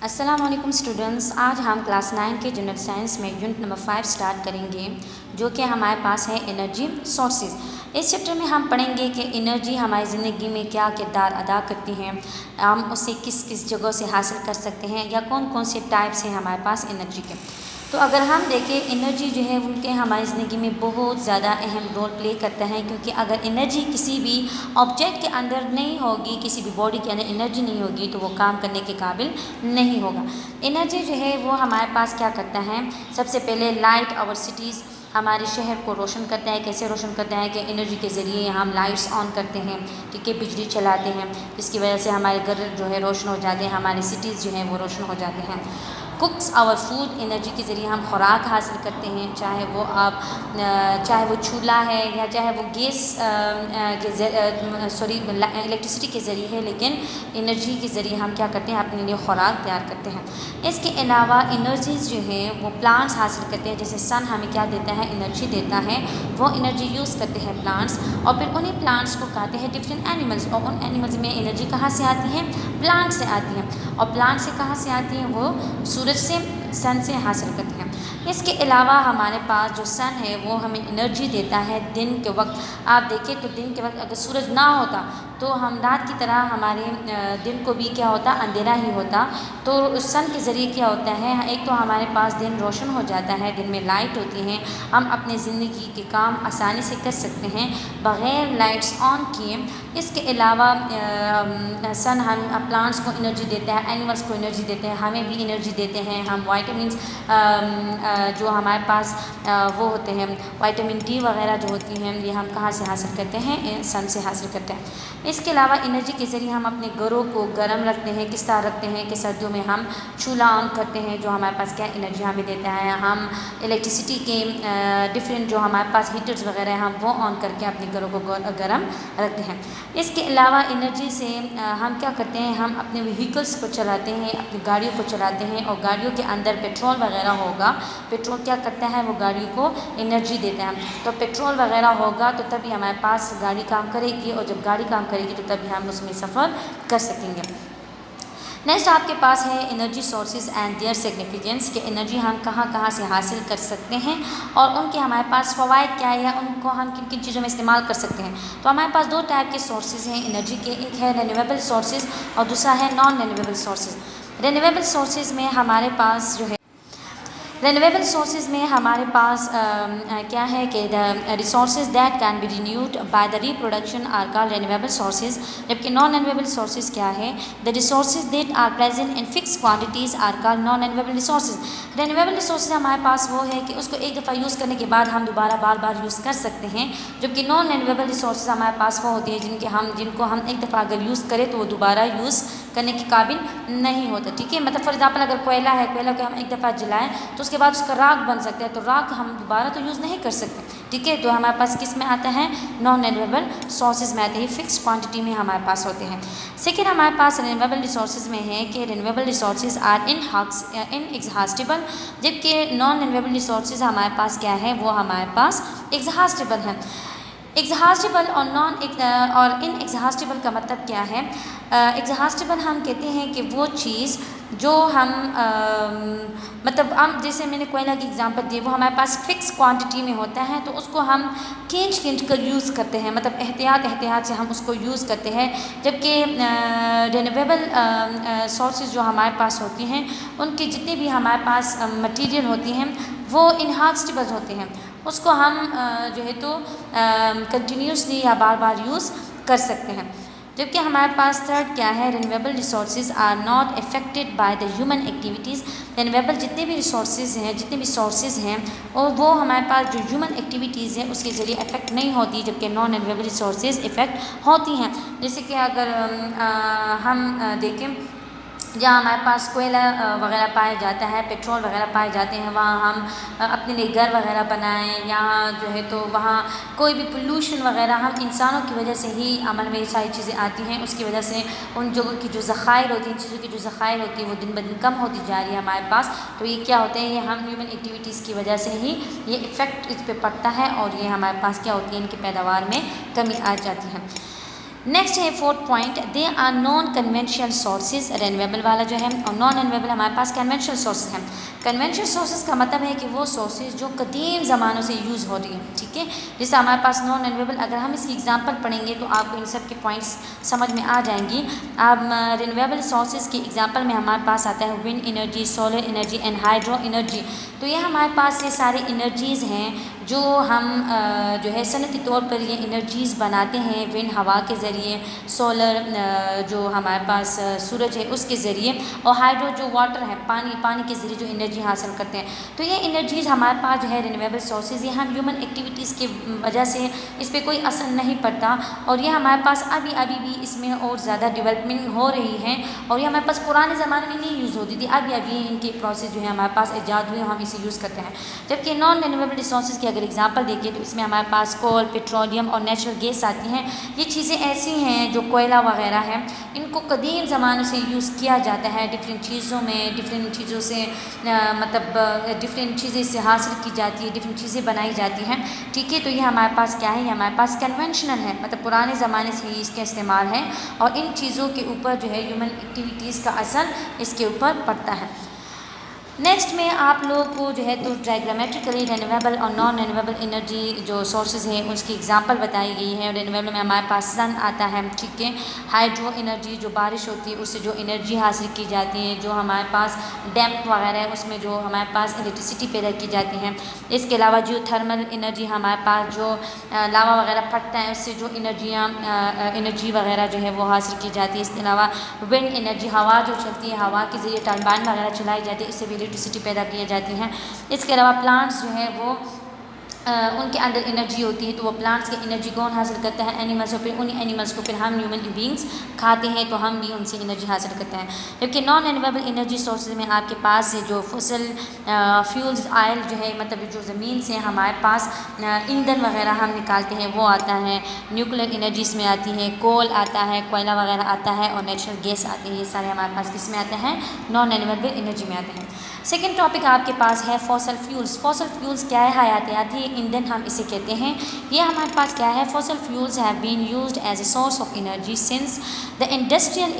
अस्सलामुअलैकुम स्टूडेंट्स, आज हम क्लास 9 के जनरल साइंस में यूनिट नंबर 5 स्टार्ट करेंगे, जो कि हमारे पास है एनर्जी सोर्सेज। इस चैप्टर में हम पढ़ेंगे कि एनर्जी हमारी ज़िंदगी में क्या किरदार अदा करती हैं, हम उसे किस किस जगह से हासिल कर सकते हैं या कौन कौन से टाइप्स हैं हमारे पास एनर्जी के। तो अगर हम देखें, एनर्जी जो है उनके हमारी ज़िंदगी में बहुत ज़्यादा अहम रोल प्ले करता है, क्योंकि अगर एनर्जी किसी भी ऑब्जेक्ट के अंदर नहीं होगी, किसी भी बॉडी के अंदर एनर्जी नहीं होगी तो वो काम करने के काबिल नहीं होगा। एनर्जी जो है वो हमारे पास क्या करता है, सबसे पहले लाइट आवर सिटीज़, हमारे शहर को रोशन करता है। कैसे रोशन करता है कि एनर्जी के ज़रिए हम लाइट्स ऑन करते हैं, ठीक है, बिजली चलाते हैं, जिसकी वजह से हमारे घर जो है रोशन हो जाते हैं, हमारे सिटीज़ जो हैं वो रोशन हो जाते हैं। कुक्स आवर फूड, एनर्जी के ज़रिए हम खुराक हासिल करते हैं, चाहे वो चूल्हा है या चाहे वो गैस इलेक्ट्रिसिटी के ज़रिए है, लेकिन एनर्जी के ज़रिए हम क्या करते हैं, अपने लिए खुराक तैयार करते हैं। इसके अलावा एनर्जीज़ जो है वो प्लांट्स हासिल करते हैं। जैसे सन हमें क्या देता है, एनर्जी देता है, वो एनर्जी यूज़ करते हैं प्लांट्स, और फिर उन्हीं प्लांट्स को खाते हैं डिफरेंट एनिमल्स, और उन एनिमल्स में एनर्जी कहाँ से आती है, प्लांट से आती है, और प्लांट से कहाँ से आती है, वो सूरज से, सन से हासिल करते हैं। इसके अलावा हमारे पास जो सन है वो हमें एनर्जी देता है दिन के वक्त। आप देखें तो दिन के वक्त अगर सूरज ना होता तो हम रात की तरह हमारे दिन को भी क्या होता, अंधेरा ही होता। तो सन के ज़रिए क्या होता है, एक तो हमारे पास दिन रोशन हो जाता है, दिन में लाइट होती हैं, हम अपने ज़िंदगी के काम आसानी से कर सकते हैं बग़ैर लाइट्स ऑन किए। इसके अलावा सन हम प्लांट्स को एनर्जी देता है, एनिमल्स को एनर्जी देते हैं, हमें भी एनर्जी देते हैं। हम वाइटामिन जो हमारे पास वो होते हैं, विटामिन डी वगैरह जो होती हैं, ये हम कहाँ से हासिल करते हैं, सन से हासिल करते हैं। इसके अलावा एनर्जी के ज़रिए हम अपने घरों को गर्म रखते हैं। किस तरह रखते हैं कि सर्दियों में हम चूल्हा ऑन करते हैं, जो हमारे पास क्या एनर्जी हमें देता है। हम इलेक्ट्रिसिटी के डिफरेंट जो हमारे पास हीटर्स वगैरह हैं, हम वो ऑन करके अपने घरों को गर्म रखते हैं। इसके अलावा एनर्जी से हम क्या करते हैं, हम अपने व्हीकल्स को चलाते हैं, अपनी गाड़ियों को चलाते हैं, और गाड़ियों के अंदर पेट्रोल वगैरह होगा। पेट्रोल क्या करता है, वो गाड़ियों को एनर्जी देता है। तो पेट्रोल वगैरह होगा तो तभी हमारे पास गाड़ी काम करेगी, और जब गाड़ी काम करेगी तो तभी हम उसमें सफ़र कर सकेंगे। नेक्स्ट आपके पास है energy sources and their significance, कि एनर्जी हम कहाँ कहाँ से हासिल कर सकते हैं और उनके हमारे पास फ़वाइद क्या है, उनको हम किन किन चीज़ों में इस्तेमाल कर सकते हैं। तो हमारे पास दो टाइप के सोर्सेज हैं एनर्जी के, एक है रिन्यूएबल सोर्सेज और दूसरा है non renewable sources. Renewable sources में हमारे पास जो है, रिन्यूएबल सोर्सेज में हमारे पास क्या है कि the resources that can be renewed by the reproduction are called renewable sources. जबकि नॉन रिन्यूएबल सोर्सेज क्या है, the resources that are present in fix quantities are called non renewable resources. Renewable resources हमारे पास वो है कि उसको एक दफ़ा यूज़ करने के बाद हम दोबारा बार बार यूज़ कर सकते हैं, जबकि नॉन रिन्यूएबल रिसोर्सेज हमारे पास वो होती है जिनको हम एक दफ़ा अगर यूज़ करें तो वो दोबारा यूज़ करने के काबिल नहीं होता, ठीक है। मतलब फॉर एग्जाम्पल अगर कोयला है, कोयला को हम एक दफ़ा जलाएं तो उसके बाद उसका राख बन सकता है, तो राख हम दोबारा तो यूज़ नहीं कर सकते, ठीक है। तो हमारे पास किस में आता है, नॉन रिन्यूएबल सोर्सेज में आते हैं, फिक्स क्वांटिटी में हमारे पास होते हैं। सेकेंड हमारे पास रिन्यूएबल रिसोर्सेज में है कि रिन्यूएबल रिसोर्सेज आर इनएग्जॉस्टिबल, जबकि नॉन रिन्यूएबल रिसोर्सेज हमारे पास क्या है, वो हमारे पास एग्जॉस्टिबल है। एग्जॉस्टिबल और इनएग्जॉस्टिबल का मतलब क्या है। एग्जॉस्टिबल हम कहते हैं कि वो चीज़ जो हम मतलब हम, जैसे मैंने कोयला की एग्जांपल दी, वो हमारे पास फिक्स क्वांटिटी में होता है, तो उसको हम खींच कर यूज़ करते हैं, मतलब एहतियात से हम उसको यूज़ करते हैं। जबकि रिन्यूएबल सोर्सेज जो हमारे पास होती हैं, उनकी जितनी भी हमारे पास मटीरियल होती हैं वो इनएग्जॉस्टिबल होते हैं, उसको हम जो है तो कंटिन्यूसली या बार बार यूज़ कर सकते हैं। जबकि हमारे पास थर्ड क्या है, renewable resources are not affected by the human activities. Renewable जितने भी रिसोर्सेज हैं, जितने भी सोर्सेज हैं, और वो हमारे पास जो ह्यूमन एक्टिविटीज़ हैं उसके ज़रिए इफेक्ट नहीं होती, जबकि नॉन रिन्यूएबल रिसोर्सेज इफेक्ट होती हैं। जैसे कि अगर हम देखें, जहाँ हमारे पास कोयला वगैरह पाया जाता है, पेट्रोल वगैरह पाए जाते हैं, वहाँ हम अपने लिए घर वगैरह बनाएं, यहाँ जो है तो वहाँ कोई भी पोल्यूशन वगैरह हम इंसानों की वजह से ही अमल में ये सारी चीज़ें आती हैं। उसकी वजह से उन जगहों की जो ज़खायर होती हैं, चीज़ों की जो ज़खायर होती है वो दिन ब दिन कम होती जा रही है हमारे पास। तो ये क्या होते हैं, ये हम ह्यूमन एक्टिविटीज़ की वजह से ही ये इफ़ेक्ट इस पर पड़ता है, और ये हमारे पास क्या होती है, इनकी पैदावार में कमी आ जाती है। नेक्स्ट है fourth point, they are non conventional sources. Renewable वाला जो है और नॉन रेन्यूएबल हमारे पास कन्वेंशनल सोर्सेज हैं। कन्वेंशनल सोर्सेज का मतलब है कि वो सोर्सेज जो कदीम ज़मानों से यूज़ हो रही हैं, ठीक है। जैसे हमारे पास नॉन रेन्यूएबल, अगर हम इसकी एग्जांपल पढ़ेंगे तो आपको इन सब के पॉइंट्स समझ में आ जाएंगी। अब रिन्यूएबल सोर्सेज की एग्जांपल में हमारे पास आता है wind energy, solar energy and hydro energy. तो ये हमारे पास ये सारी एनर्जीज़ हैं जो हम जो है सनती तौर पर ये एनर्जीज़ बनाते हैं विंड हवा के ज़रिए, सोलर जो हमारे पास सूरज है उसके ज़रिए, और हाइड्रो जो वाटर है पानी के ज़रिए जो एनर्जी हासिल करते हैं। तो ये एनर्जीज़ हमारे पास जो है रिन्यूएबल सोर्सेज, ये हम ह्यूमन एक्टिविटीज़ की वजह से इस पर कोई असर नहीं पड़ता, और ये हमारे पास अभी भी इसमें और ज़्यादा डेवलपमेंट हो रही है, और ये हमारे पास पुराने ज़माने में नहीं यूज़ होती थी, अभी इनके प्रोसेस जो है हमारे पास ईजाद हुए, हम इसे यूज़ करते हैं। जबकि नॉन रिन्यूएबल रिसोर्सेज की अगर एग्जांपल देखिए तो इसमें हमारे पास कोल, पेट्रोलियम और नेचुरल गैस आती हैं। ये चीज़ें ऐसी हैं जो कोयला वगैरह है, इनको कदीम ज़माने से यूज़ किया जाता है डिफरेंट चीज़ों में, डिफरेंट चीज़ों से मतलब डिफरेंट चीज़ें इससे हासिल की जाती है, डिफरेंट चीज़ें बनाई जाती हैं, ठीक है। तो ये हमारे पास क्या है, ये हमारे पास कन्वेंशनल है, मतलब पुराने ज़माने से ही इसका इस्तेमाल है, और इन चीज़ों के ऊपर जो है ह्यूमन एक्टिविटीज़ का असर इसके ऊपर पड़ता है। नेक्स्ट में आप लोगों को जो है तो डायग्रामेट्रिकली रिन्यूएबल और नॉन रिन्यूएबल एनर्जी जो सोर्सेज हैं उसकी एग्जांपल बताई गई है। रिन्यूएबल में हमारे पास सन आता है, ठीक है। हाइड्रो एनर्जी जो बारिश होती है उससे जो एनर्जी हासिल की जाती है, जो हमारे पास डैम वगैरह है उसमें जो हमारे पास इलेक्ट्रिसिटी पैदा की जाती है। इसके अलावा जो थर्मल एनर्जी हमारे पास जो लावा वगैरह फटता है उससे जो एनर्जी वगैरह जो है वो हासिल की जाती है। इसके अलावा विंड एनर्जी, हवा जो चलती है, हवा के ज़रिए टर्बाइन वगैरह चलाई जाती है, इससे भी इलेक्ट्रिसिटी पैदा की जाती हैं। इसके अलावा प्लांट्स जो है वो उनके अंदर एनर्जी होती है, तो वो प्लांट्स की एनर्जी कौन हासिल करता है, एनिमल्स, और फिर उन्हीं एनिमल्स को फिर हम ह्यूमन बींग्स खाते हैं, तो हम भी उनसे एनर्जी हासिल करते हैं। जबकि नॉन रिन्यूएबल एनर्जी सोर्सेज में आपके पास जो फॉसिल फ्यूल्स ऑयल जो है, मतलब जो ज़मीन से हमारे पास ईंधन वगैरह हम निकालते हैं वो आता है, न्यूक्लियर एनर्जीज में आती है, कोल आता है, कोयला वगैरह आता है, और नेचुरल गैस आती है। ये सारे हमारे पास किस में आते हैं, नॉन रिन्यूएबल एनर्जी में आते हैं। सेकेंड टॉपिक आपके पास है फॉसल फ्यूल्स। फॉसल फ्यूल्स क्या है, हयातियाती ईंधन हम इसे कहते हैं। ये हमारे पास क्या है, fossil fuels have been used as a source of energy since the industrial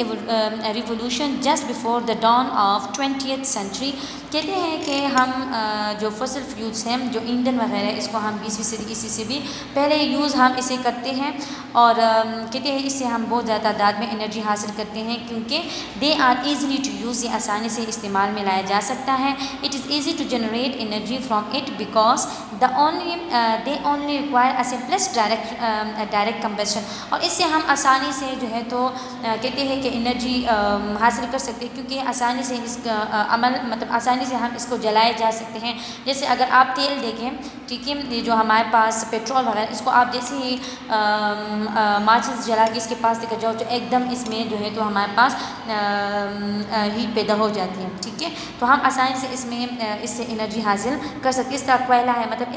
revolution just before the dawn of 20th century. कहते हैं कि हम जो फॉसल फ्यूल्स हैं, जो ईंधन वगैरह, इसको हम 20वीं सदी ईस्वी से भी पहले यूज़ हम इसे करते हैं, और कहते हैं इससे हम बहुत ज़्यादा तादाद में एनर्जी हासिल करते हैं, क्योंकि they are easily to use, ये आसानी से इस्तेमाल में लाया जा सकता है। It is easy to generate energy from it because they only require a simplest direct combustion. और इससे हम आसानी से जो है तो कहते हैं कि एनर्जी हासिल कर सकते हैं, क्योंकि आसानी से इसका अमल, मतलब आसानी से हम इसको जलाए जा सकते हैं। जैसे अगर आप तेल देखें, ठीक है, ये जो हमारे पास पेट्रोल वगैरह, इसको आप जैसे ही माचिस जला के इसके पास लेकर जाओ तो एकदम इसमें जो है तो हमारे पास हीट पैदा हो जाती है, ठीक है। तो हम आसानी से इससे एनर्जी हासिल कर सकते हैं। इस तरह कोयला है, मतलब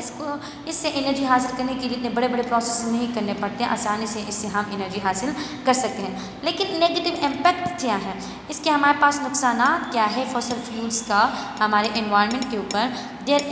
इससे एनर्जी हासिल करने के लिए इतने बड़े बड़े प्रोसेस नहीं करने पड़ते हैं, आसानी से इससे हम एनर्जी हासिल कर सकते हैं। लेकिन नेगेटिव इम्पैक्ट क्या है, इसके हमारे पास नुकसानात क्या है फॉसल फ्यूल्स का हमारे एनवायरनमेंट के ऊपर। Their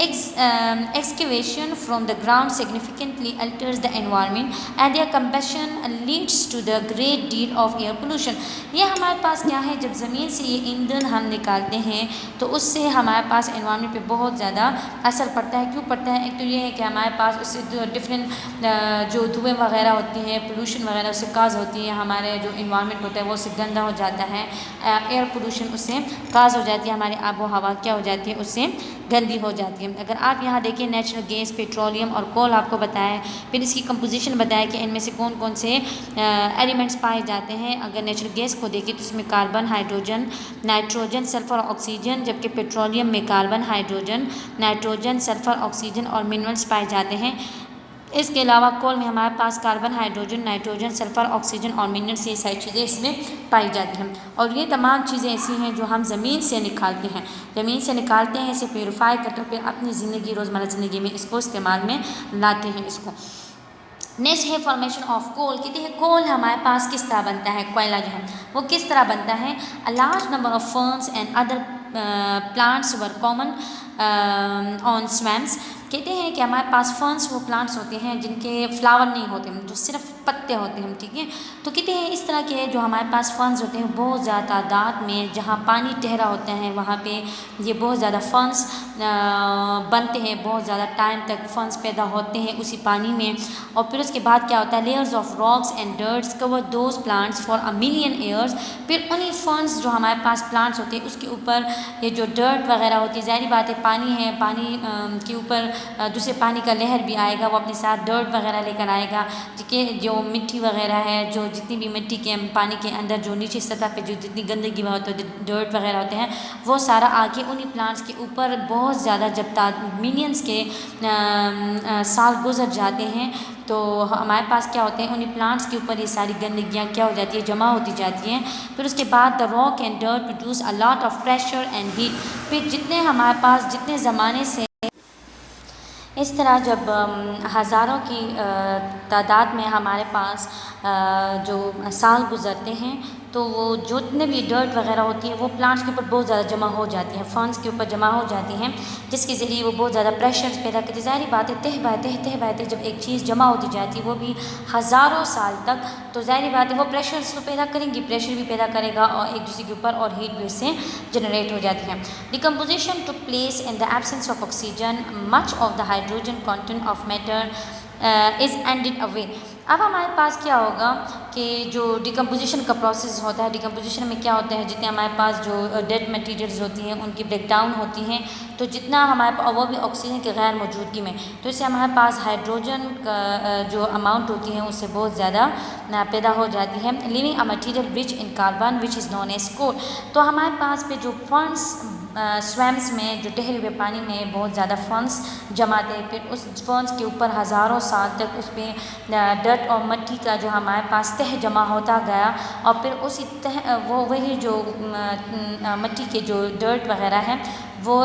excavation from the ground significantly alters the environment and their combustion leads to the great deal of air pollution। ये हमारे पास क्या है, जब ज़मीन से ये ईंधन हम निकालते हैं तो उससे हमारे पास एनवायरनमेंट पे बहुत ज़्यादा असर पड़ता है। क्यों पड़ता है, एक तो ये है कि हमारे पास उससे डिफरेंट जो धुएँ वगैरह होती हैं, पोल्यूशन वगैरह उससे काज होती है, हमारे जो इन्वायरमेंट होता है वो उससे गंदा हो जाता है, एयर पोल्यूशन उससे काज हो जाती है, हमारी आबो हवा क्या हो जाती है, उससे गंदी हो जाती है। अगर आप यहाँ देखिए नेचुरल गैस, पेट्रोलियम और कोल आपको बताया, फिर इसकी कंपोजिशन बताया कि इनमें से कौन कौन से एलिमेंट्स पाए जाते हैं। अगर नेचुरल गैस को देखिए तो इसमें carbon, hydrogen, nitrogen, sulphur, oxygen, जबकि पेट्रोलियम में carbon, hydrogen, nitrogen, sulphur, oxygen और मिनरल्स पाए जाते हैं। इसके अलावा कोल में हमारे पास carbon, hydrogen, nitrogen, sulphur, oxygen और मिनरल्स, ये सारी चीज़ें इसमें पाई जाती हैं। और ये तमाम चीज़ें ऐसी हैं जो हम ज़मीन से निकालते हैं, इसे प्योरीफाई करते हैं, फिर अपनी ज़िंदगी, रोज़मर्रा ज़िंदगी में इसको इस्तेमाल में लाते हैं इसको। नेक्स्ट है फॉर्मेशन ऑफ कोल। कहते हैं कोल हमारे पास किस तरह बनता है, कोयला जो है वो किस तरह बनता है। A large number of ferns and other plants were common on swamps. कहते हैं कि हमारे पास फर्न्स वो प्लांट्स होते हैं जिनके फ्लावर नहीं होते, जो सिर्फ पत्ते होते हैं, ठीक है। तो कहते हैं इस तरह के जो हमारे पास फर्न्स होते हैं बहुत ज़्यादा तादाद में, जहाँ पानी ठहरा होता है वहाँ पे ये बहुत ज़्यादा फर्न्स बनते हैं, बहुत ज़्यादा टाइम तक फर्न्स पैदा होते हैं उसी पानी में। और फिर उसके बाद क्या होता है, layers of rocks and dirts cover those plants for a million years. फिर उन्हीं फर्न्स जो हमारे पास प्लांट्स होते हैं उसके ऊपर ये जो डर्ट वगैरह होती है, ज़ाहिर बात है पानी है, पानी के ऊपर दूसरे पानी का लहर भी आएगा, वो अपने साथ डर्ट वगैरह लेकर आएगा, ठीक है। जो मिट्टी वगैरह है, जो जितनी भी मिट्टी के पानी के अंदर जो नीचे सतह पे जो जितनी गंदगी होती है, डर्ट वगैरह होते हैं, वो सारा आके उन्हीं प्लांट्स के ऊपर बहुत ज़्यादा जब मिलियंस के साल गुजर जाते हैं तो हमारे पास क्या होते हैं, उन्हीं प्लांट्स के ऊपर ये सारी गंदगियाँ क्या हो जाती है, जमा होती जाती हैं। फिर उसके बाद the rock and dirt produce a lot of pressure and heat. फिर जितने हमारे पास जितने ज़माने से इस तरह जब हज़ारों की तादाद में हमारे पास जो साल गुज़रते हैं तो वो जितने भी डर्ट वगैरह होती है वो प्लांट्स के ऊपर बहुत ज़्यादा जमा हो जाती हैं, फर्न्स के ऊपर जमा हो जाती हैं, जिसके ज़रिए वो बहुत ज़्यादा प्रेशर पैदा करती है। ज़ाहिर बात है तह बाय तह जब एक चीज़ जमा होती जाती है वो भी हज़ारों साल तक, तो ज़ाहिर बात है वो प्रेशर तो पैदा करेंगी, प्रेशर भी पैदा करेगा और एक दूसरे के ऊपर, और हीट भी उससे जनरेट हो जाती है। Decomposition took place in the absence of oxygen, much of the hydrogen content of matter is ended away. अब हमारे पास क्या होगा कि जो डिकम्पोजिशन का प्रोसेस होता है, डिकम्पोजिशन में क्या होता है, जितने हमारे पास जो डेड मटेरियल्स होती हैं उनकी ब्रेकडाउन होती हैं, तो जितना हमारे पास वो भी ऑक्सीजन की गैर मौजूदगी में, तो इससे हमारे पास हाइड्रोजन का जो अमाउंट होती है उससे बहुत ज़्यादा पैदा हो जाती है। Living a material rich in carbon which is known as coal. तो हमारे पास पे जो फर्न्स स्वैम्स में जो ठहरे हुए पानी में बहुत ज़्यादा फर्न्स जमाते हैं, फिर उस फर्न्स के ऊपर हज़ारों साल तक उस पर डर्ट और मिट्टी का जो हमारे पास तह जमा होता गया, और फिर उसी तह वो वही जो मिट्टी के जो डर्ट वगैरह है वो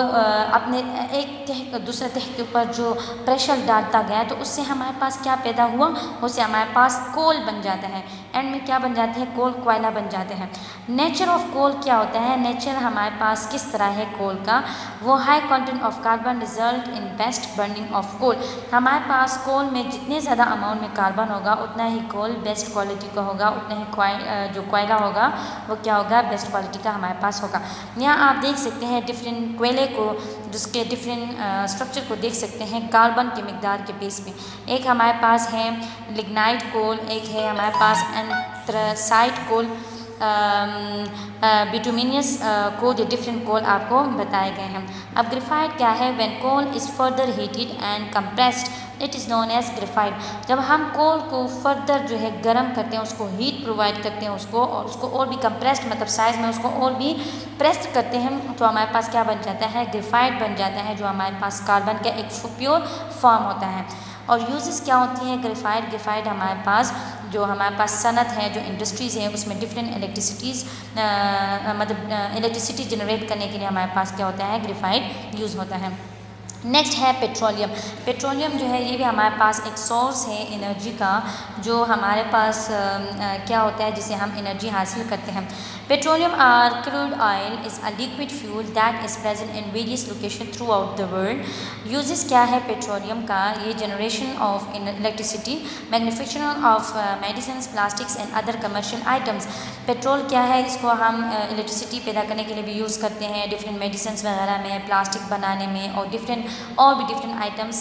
अपने एक तह दूसरे तह के ऊपर जो प्रेशर डालता गया, तो उससे हमारे पास क्या पैदा हुआ, उससे हमारे पास कोल बन जाता है। एंड में क्या बन जाते हैं, कोल कोयला बन जाते हैं। नेचर ऑफ कोल क्या होता है, नेचर हमारे पास किस तरह है कोल का, वो high content of carbon result in best burning of coal. हमारे पास कोल में जितने ज़्यादा अमाउंट में कार्बन होगा उतना ही कोल बेस्ट क्वालिटी का होगा, उतना ही जो कोयला होगा वो क्या होगा, बेस्ट क्वालिटी का हमारे पास होगा। यहाँ आप देख सकते हैं डिफरेंट कोयले को, जिसके डिफरेंट स्ट्रक्चर को देख सकते हैं कार्बन के मिकदार के बेस पे। एक हमारे पास है लिग्नाइट कोल, एक है हमारे पास एंथ्रासाइट कोल, बिटुमिनियस कोल, ये डिफरेंट कोल आपको बताए गए हैं। अब ग्रेफाइट क्या है, when coal is further heated and compressed it is known as graphite. जब हम कोल को फर्दर जो है गर्म करते हैं, उसको हीट प्रोवाइड करते हैं उसको, और उसको और भी कंप्रेस्ड मतलब साइज़ में उसको और भी प्रेस्ड करते हैं, तो हमारे पास क्या बन जाता है, ग्रेफाइट बन जाता है, जो हमारे पास कार्बन का एक प्योर फॉर्म होता है। और यूजेस क्या होती हैं ग्रेफाइट, ग्रेफाइट हमारे पास जो हमारे पास सनत है, जो इंडस्ट्रीज़ हैं उसमें डिफरेंट इलेक्ट्रिसिटीज़ मतलब इलेक्ट्रिसिटी जनरेट करने के लिए हमारे पास क्या होता है, ग्रेफाइट यूज़ होता है। नेक्स्ट है पेट्रोलियम। पेट्रोलियम जो है ये भी हमारे पास एक सोर्स है एनर्जी का, जो हमारे पास क्या होता है जिससे हम एनर्जी हासिल करते हैं। पेट्रोलियम और crude oil is a liquid fuel that is present in various location through out the world. Uses क्या है पेट्रोलियम का, ये generation of electricity, manufacturing of medicine, plastics and other commercial items. Petrol क्या है, इसको हम electricity पैदा करने के लिए भी यूज़ करते हैं, डिफरेंट मेडिसिन वगैरह में, प्लास्टिक बनाने में, और डिफरेंट आइटम्स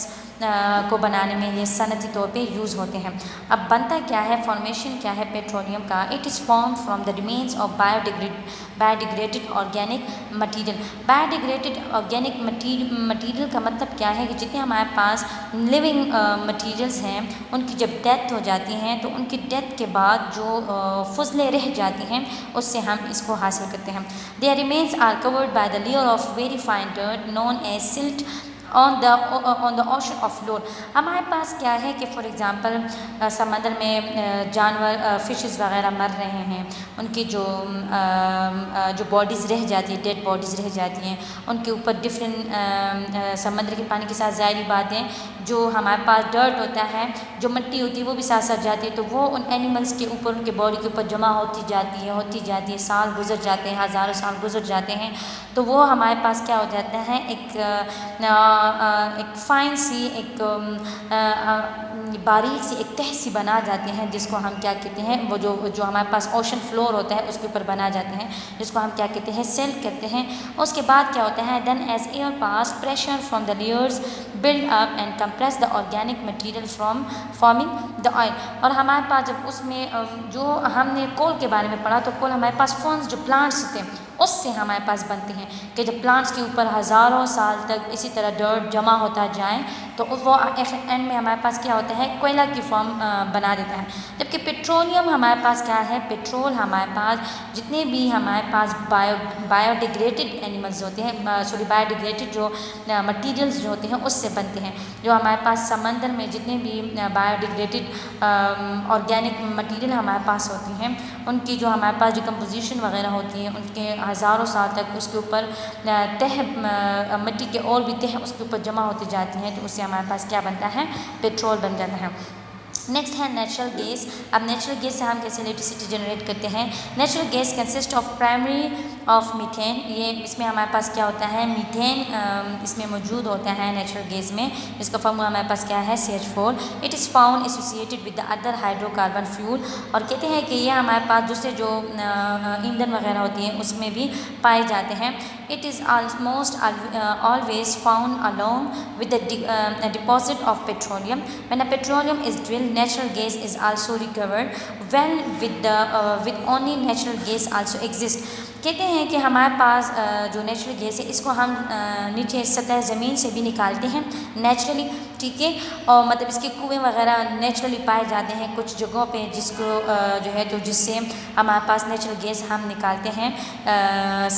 को बनाने में ये सनती तौर पे यूज़ होते हैं। अब बनता क्या है, फॉर्मेशन क्या है पेट्रोलियम का, it is form from the remains of biodegraded organic material. Biodegraded organic material का मतलब क्या है कि जितने हमारे पास लिविंग मटीरियल्स हैं उनकी जब डेथ हो जाती हैं, तो उनकी डेथ के बाद जो फुजले रह जाती हैं उससे हम इसको हासिल करते हैं। Their remains are covered by the layer of very fine dirt known as silt on the ocean of floor. हमारे पास क्या है कि फॉर एग्ज़ाम्पल समंदर में जानवर फिशेस वगैरह मर रहे हैं, उनकी जो बॉडीज़ रह जाती है, डेड बॉडीज़ रह जाती हैं, उनके ऊपर डिफरेंट समंदर के पानी के साथ ज़ाहिर बात है जो हमारे पास डर्ट होता है, जो मिट्टी होती है वो भी साथ साथ जाती है, तो वो उन एनिमल्स के ऊपर, उनके बॉडी के ऊपर जमा होती जाती है, साल गुजर जाते हैं, हज़ारों साल गुजर जाते हैं, तो वो हमारे पास क्या हो जाता है, एक एक फ़ाइन सी एक बारीक सी एक तह सी बना जाती हैं, जिसको हम क्या कहते हैं, वो जो हमारे पास ओशन फ्लोर होता है उसके ऊपर बना जाते हैं, जिसको हम क्या कहते हैं, सेल कहते हैं। उसके बाद क्या होता है, then as air pass pressure from the layers build up and compress the organic material from forming the oil. और हमारे पास जब उसमें जो हमने कोल के बारे में पढ़ा, तो कोल हमारे पास फॉर्म्स जो प्लांट्स थे उससे हमारे पास बनते हैं कि जब प्लांट्स के ऊपर हज़ारों साल तक इसी तरह डर्ट जमा होता जाए तो वो एंड में हमारे पास क्या होता है, कोयला की फॉर्म बना देता है। जबकि पेट्रोलियम हमारे पास क्या है, पेट्रोल हमारे पास जितने भी हमारे पास बायोडिग्रेडेड एनिमल्स होते हैं, बायोडिग्रेडेड जो मटीरियल्स जो होते हैं उससे बनते हैं। जो हमारे पास समंदर में जितने भी बायोडिग्रेडेड ऑर्गेनिक मटीरियल हमारे पास होती हैं, उनकी जो हमारे पास डिकम्पोजिशन वगैरह होती है, उनके हज़ारों साल तक उसके ऊपर तह मिट्टी के और भी तह उसके ऊपर जमा होती जाती हैं, तो उससे हमारे पास क्या बनता है, पेट्रोल बन जाता है। नेक्स्ट है नेचुरल गैस। अब नेचुरल गैस से हम कैसे इलेक्ट्रिसिटी जनरेट करते हैं। Natural gas consist of primary of methane. ये इसमें हमारे पास क्या होता है, मीथेन इसमें मौजूद होता है नेचुरल गैस में। इसका फॉर्मूला हमारे पास क्या है, CH4। It is found associated with the other hydrocarbon fuel. और कहते हैं कि ये हमारे पास दूसरे जो ईंधन वगैरह होती हैं उसमें भी पाए जाते हैं। It is almost always found along with the deposit of petroleum. When a petroleum is drilled, natural gas is also recovered when with only natural gas also exists. कहते हैं कि हमारे पास जो नेचुरल गैस है इसको हम नीचे सतह ज़मीन से भी निकालते हैं नेचुरली, ठीक है। और मतलब इसके कुएँ वगैरह नेचुरली पाए जाते हैं कुछ जगहों पे, जिसको जो है तो जिससे हमारे पास नेचुरल गैस हम निकालते हैं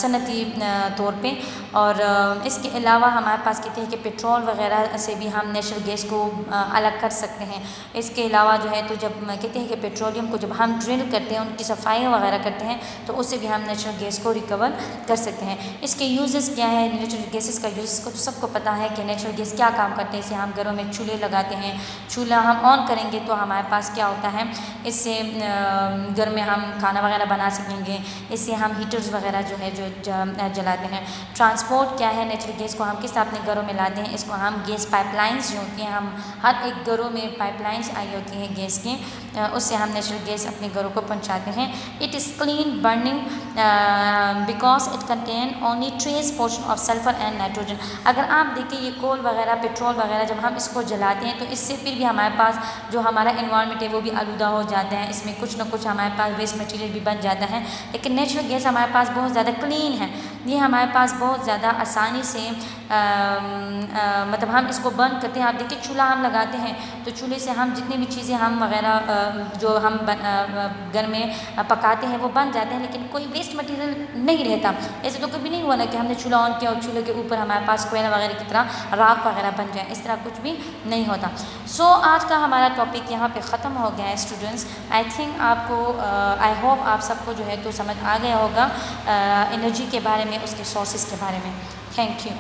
सनती तौर पे। और इसके अलावा हमारे पास कहते हैं कि पेट्रोल वगैरह से भी हम नेचुरल गैस को अलग कर सकते हैं। इसके अलावा जो है तो जब कहते हैं कि पेट्रोलियम को जब हम ड्रिल करते हैं, उनकी सफाई वगैरह करते हैं, तो उससे भी हम नेचुरल गैस को रिकवर कर सकते हैं। इसके यूजेस क्या है, नेचुरल गैसेस का यूज़ को तो सबको पता है कि नेचुरल गैस क्या काम करते हैं। इसे हम घरों में चूल्हे लगाते हैं, चूल्हा हम ऑन करेंगे तो हमारे पास क्या होता है, इससे घर में हम खाना वगैरह बना सकेंगे। इससे हम हीटर्स वगैरह जो है जो जलाते हैं। ट्रांसपोर्ट क्या है, नेचुरल गैस को हम किस तरह अपने घरों में लाते हैं, इसको हम गैस पाइपलाइंस जो होती हैं, हम हर एक घरों में पाइपलाइंस आई होती हैं गैस की, उससे हम नेचुरल गैस अपने घरों को पहुँचाते हैं। It is clean burning because it contain only trace portion of sulphur and nitrogen. अगर आप देखें ये कोल वगैरह पेट्रोल वगैरह जब हम इसको जलाते हैं तो इससे फिर भी हमारे पास जो हमारा एनवायरनमेंट है वो भी आलूदा हो जाता है, इसमें कुछ ना कुछ हमारे पास वेस्ट मटेरियल भी बन जाता है। लेकिन नेचुरल गैस हमारे पास बहुत ज़्यादा क्लीन है, ये हमारे पास बहुत ज़्यादा आसानी से मतलब हम इसको बर्न करते हैं। आप देखिए चूल्हा हम लगाते हैं तो चूल्हे से हम जितनी भी चीज़ें हम वगैरह जो हम घर में पकाते हैं वो बन जाते हैं, लेकिन कोई वेस्ट मटेरियल नहीं रहता। ऐसे तो कभी नहीं हुआ ना कि हमने चूल्हा ऑन किया और चूल्हे के ऊपर हमारे पास कोयला वगैरह की तरह राख वगैरह बन जाए, इस तरह कुछ भी नहीं होता। सो आज का हमारा टॉपिक यहाँ पे ख़त्म हो गया है स्टूडेंट्स। आई थिंक आपको आई होप आप सबको जो है तो समझ आ गया होगा एनर्जी के बारे में, उसके सोर्सेज के बारे में। Thank you.